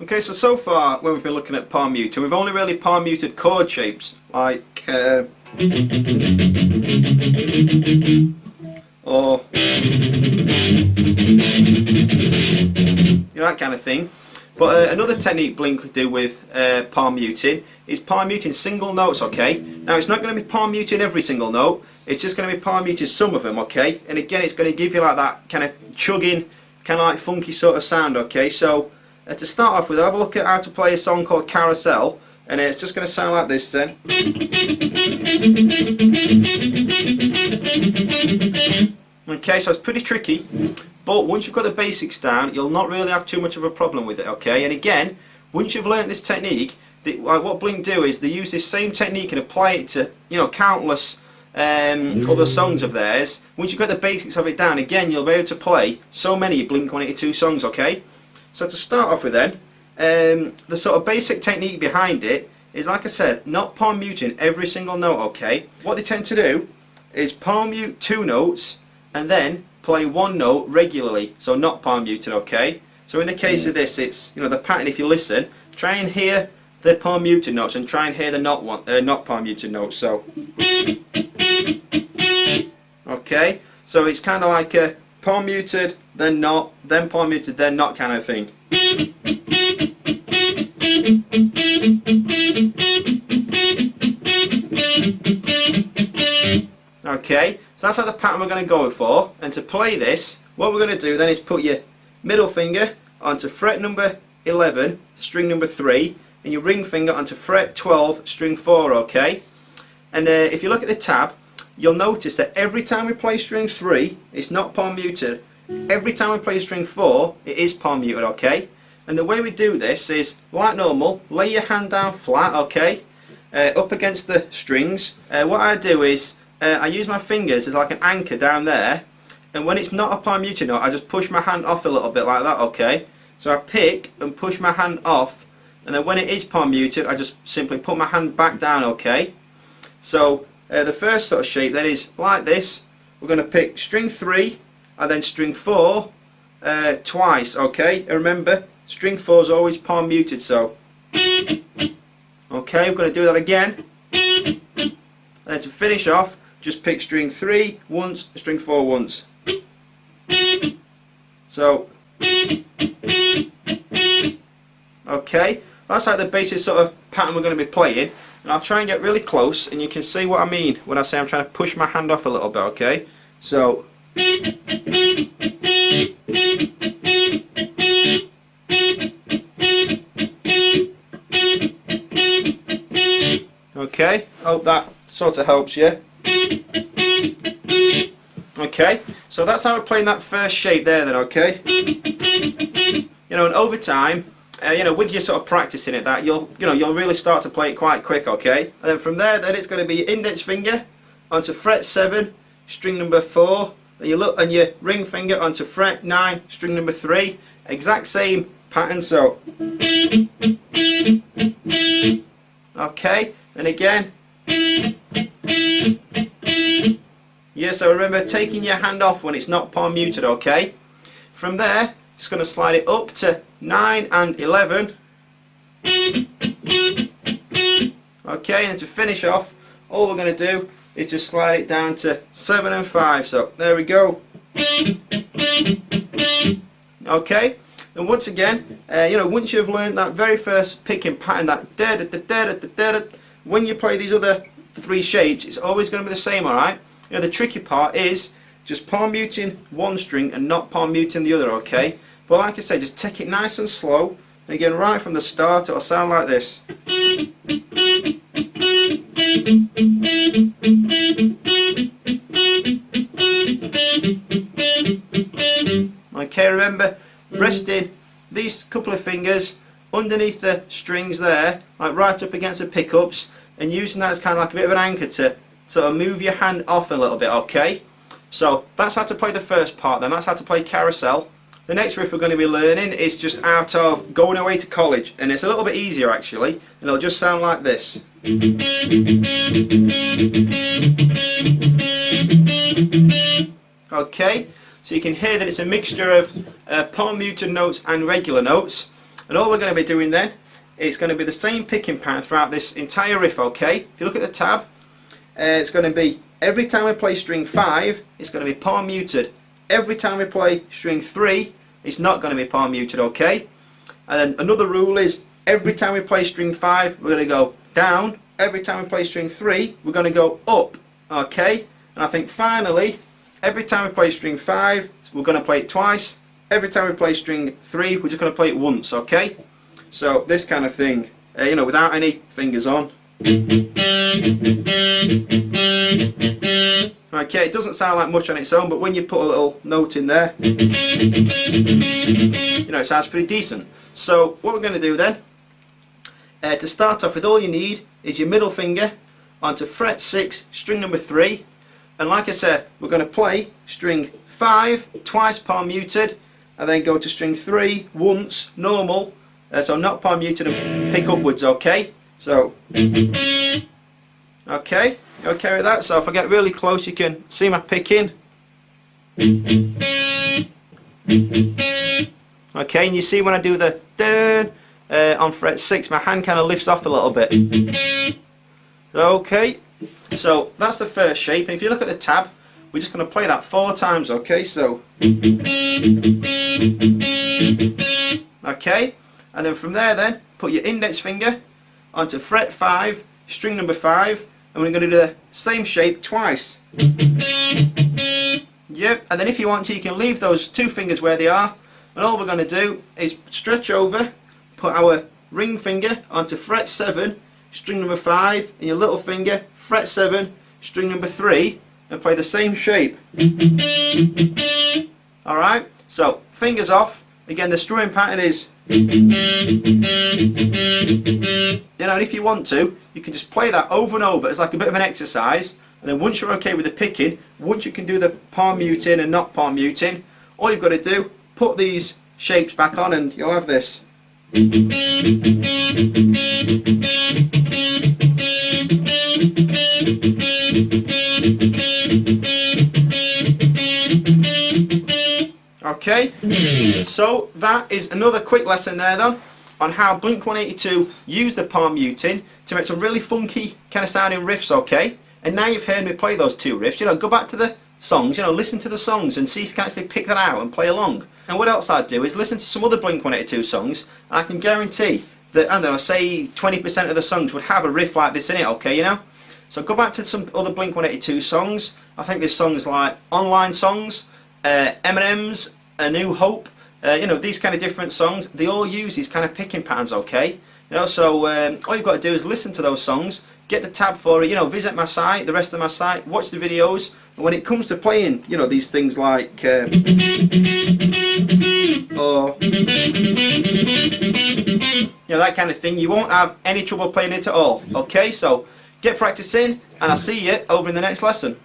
Okay, so far when we've been looking at palm muting, we've only really palm muted chord shapes like or that kind of thing. But another technique Blink could do with palm muting is palm muting single notes. Okay, now it's not going to be palm muting every single note. It's just going to be palm muting some of them. Okay, and again it's going to give you like that kind of chugging, kind of like funky sort of sound. Okay, so to start off with, have a look at how to play a song called Carousel, and it's just going to sound like this then. Okay, so it's pretty tricky, but once you've got the basics down, you'll not really have too much of a problem with it. Okay, and again, once you've learnt this technique, like what Blink do is they use this same technique and apply it to, you know, countless other songs of theirs. Once you've got the basics of it down, again, you'll be able to play so many Blink 182 songs. Okay. So to start off with then, the sort of basic technique behind it is, like I said, not palm muting every single note. Okay, what they tend to do is palm mute 2 notes and then play 1 note regularly, so not palm muted. Okay, so in the case of this, it's, you know, the pattern, if you listen, try and hear the palm muted notes and try and hear the not palm muted notes. So okay, so it's kind of like a palm muted, then not, then palm muted, then not kind of thing. Okay, so that's how the pattern we're going to go for. And to play this, what we're going to do then is put your middle finger onto fret number 11, string number 3, and your ring finger onto fret 12, string 4. Okay, and if you look at the tab, you'll notice that every time we play string 3, it's not palm muted. Every time we play string 4, it is palm muted. Okay, and the way we do this is, like normal, lay your hand down flat. Okay, up against the strings. What I do is I use my fingers as like an anchor down there, and when it's not a palm muted note, I just push my hand off a little bit like that. Okay, so I pick and push my hand off, and then when it is palm muted, I just simply put my hand back down. Okay, so the first sort of shape then is like this. We're going to pick string 3 and then string 4 twice. Okay, and remember, string 4 is always palm muted. So okay, we're going to do that again, and then to finish off, just pick string 3 once, string 4 once. So okay, that's like the basic sort of pattern we're going to be playing, and I'll try and get really close and you can see what I mean when I say I'm trying to push my hand off a little bit. Okay, so okay, hope that sort of helps you. Okay, so that's how we're playing that first shape there then. Okay, you know, and over time, you know, with your sort of practicing it, that you'll really start to play it quite quick. Okay, and then from there, then it's going to be your index finger onto fret 7, string number 4, then you look and your ring finger onto fret 9, string number 3. Exact same pattern. So okay, and again. Yeah, so remember taking your hand off when it's not palm muted. Okay, from there just going to slide it up to 9 and 11. Okay, and to finish off, all we're going to do is just slide it down to 7 and 5. So there we go. Okay, and once again, you know, once you've learned that very first picking pattern, that da da da da da da da, when you play these other 3 shapes, it's always going to be the same. Alright, you know, the tricky part is just palm muting one string and not palm muting the other. Okay, but like I say, just take it nice and slow, and again, right from the start, it'll sound like this. Okay, remember, resting these couple of fingers underneath the strings there, like right up against the pickups, and using that as kind of like a bit of an anchor to sort of move your hand off a little bit. Okay, so that's how to play the first part then, that's how to play Carousel. The next riff we're going to be learning is just out of Going Away to College, and it's a little bit easier actually, and it'll just sound like this. Okay, so you can hear that it's a mixture of palm muted notes and regular notes. And all we're going to be doing then, it's going to be the same picking pattern throughout this entire riff, okay? If you look at the tab, it's going to be every time we play string 5, it's going to be palm muted. Every time we play string 3, it's not going to be palm muted, okay? And then another rule is every time we play string 5, we're going to go down. Every time we play string 3, we're going to go up, okay? And I think finally, every time we play string 5, we're going to play it twice. Every time we play string 3, we're just going to play it once, okay? So this kind of thing, you know, without any fingers on. Okay, it doesn't sound like much on its own, but when you put a little note in there, you know, it sounds pretty decent. So what we're going to do then, to start off with, all you need is your middle finger onto fret 6, string number 3, and like I said, we're going to play string 5 twice palm muted, and then go to string 3 once normal, so not palm muted, and pick upwards, okay? So, okay, you okay with that? So if I get really close, you can see my picking. Okay, and you see when I do the dun on fret 6, my hand kind of lifts off a little bit. Okay, so that's the first shape, and if you look at the tab, we're just going to play that 4 times, okay? So, okay, and then from there then, put your index finger onto fret 5, string number 5, and we're going to do the same shape twice. Yep, and then if you want to, you can leave those 2 fingers where they are, and all we're going to do is stretch over, put our ring finger onto fret 7, string number 5, and your little finger, fret 7, string number 3, and play the same shape. Alright, so fingers off. Again, the strumming pattern is, you know, and if you want to, you can just play that over and over as like a bit of an exercise, and then once you're okay with the picking, once you can do the palm muting and not palm muting, all you've got to do, put these shapes back on and you'll have this. Okay, so that is another quick lesson there then on how Blink-182 use the palm muting to make some really funky kind of sounding riffs, okay? And now you've heard me play those 2 riffs, you know, go back to the songs, you know, listen to the songs and see if you can actually pick that out and play along. And what else I'd do is listen to some other Blink-182 songs, and I can guarantee that, I don't know, say 20% of the songs would have a riff like this in it, okay, you know? So go back to some other Blink-182 songs. I think there's songs like Online Songs, Eminem's A New Hope, you know, these kind of different songs, they all use these kind of picking patterns, okay? You know, so all you've got to do is listen to those songs, get the tab for it, you know, visit my site, the rest of my site, watch the videos, and when it comes to playing, you know, these things like, or, you know, that kind of thing, you won't have any trouble playing it at all, okay? So, get practicing, and I'll see you over in the next lesson.